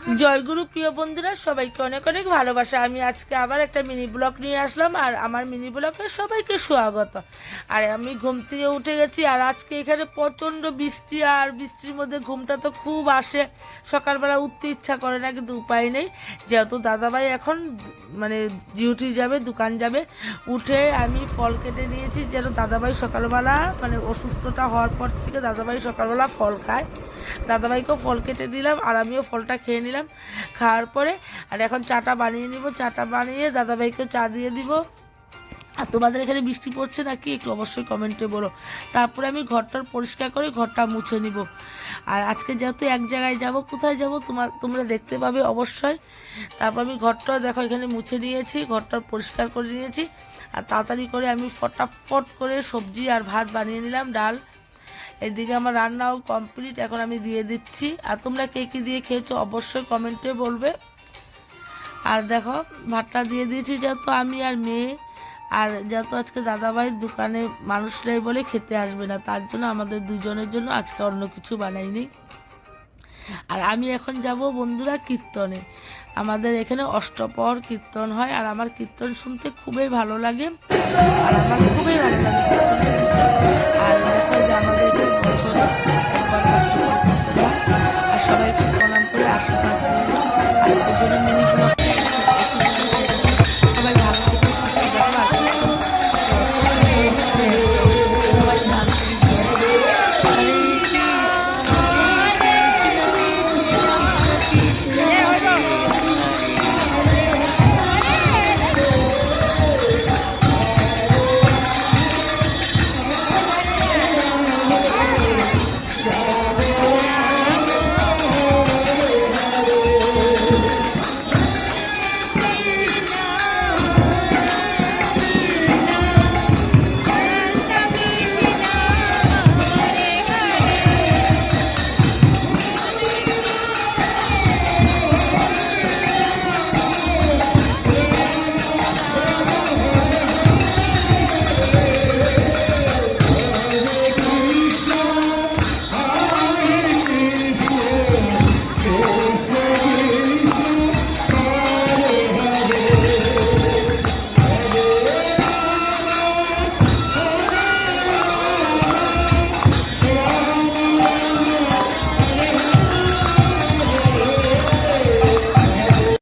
জয়গুরু প্রিয় বন্ধুরা, সবাইকে অনেক অনেক ভালোবাসা। আমি আজকে আবার একটা মিনি ব্লগ নিয়ে আসলাম, আর আমার মিনি ব্লগে সবাইকে স্বাগত। আর আমি ঘুম থেকে উঠে গেছি, আর আজকে এখানে প্রচণ্ড বৃষ্টি, আর বৃষ্টির মধ্যে ঘুমটা তো খুব আসে। সকালবেলা উঠতে ইচ্ছা করে না, কিন্তু উপায় নেই, যেহেতু দাদাভাই এখন মানে ডিউটি যাবে, দোকান যাবে। উঠে আমি ফল কেটে নিয়েছি, যেন দাদাভাই সকালবেলা মানে অসুস্থটা হওয়ার পর থেকে দাদাভাই সকালবেলা ফল খায়। দাদাভাইকেও ফল কেটে দিলাম, আর আমিও ফলটা খেয়ে নিলাম। খাওয়ার পরে আর এখন চাটা বানিয়ে নিব। চাটা বানিয়ে দাদাভাইকে চা দিয়ে দিব। আর তোমাদের এখানে বৃষ্টি পড়ছে নাকি একটু অবশ্যই কমেন্টে বলো। তারপরে আমি ঘরটার পরিষ্কার করে ঘরটা মুছে নিব। আর আজকে যেহেতু এক জায়গায় যাব, কোথায় যাব তোমরা দেখতে পাবে অবশ্যই। তারপর আমি ঘরটা দেখো এখানে মুছে নিয়েছি, ঘরটা পরিষ্কার করে নিয়েছি। আর তাড়াতাড়ি করে আমি ফটাফট করে সবজি আর ভাত বানিয়ে নিলাম, ডাল। এদিকে আমার রান্নাও কমপ্লিট, এখন আমি দিয়ে দিচ্ছি। আর তোমরা কে কী দিয়ে খেয়েছো অবশ্যই কমেন্টে বলবে। আর দেখো ভাতটা দিয়ে দিয়েছি, যেহেতু আমি আর মেয়ে, আর যেহেতু আজকে দাদাভাইয়ের দোকানে মানুষ নেই বলে খেতে আসবে না, তার জন্য আমাদের দুজনের জন্য আজকে অন্য কিছু বানাইনি। আর আমি এখন যাব বন্ধুরা কীর্তনে। আমাদের এখানে অষ্টপ্রহর কীর্তন হয়, আর আমার কীর্তন শুনতে খুবই ভালো লাগে, আর আমার খুবই ভালো লাগে কীর্তন শুনতে। আর দেখো যে আমাদের এখানে বছরে একবার অষ্টপ্রহর করতে হয়। আর সবাইকে প্রণাম করে আশীর্বাদ নিয়ে আজকের জন্য মিনি ব্লগ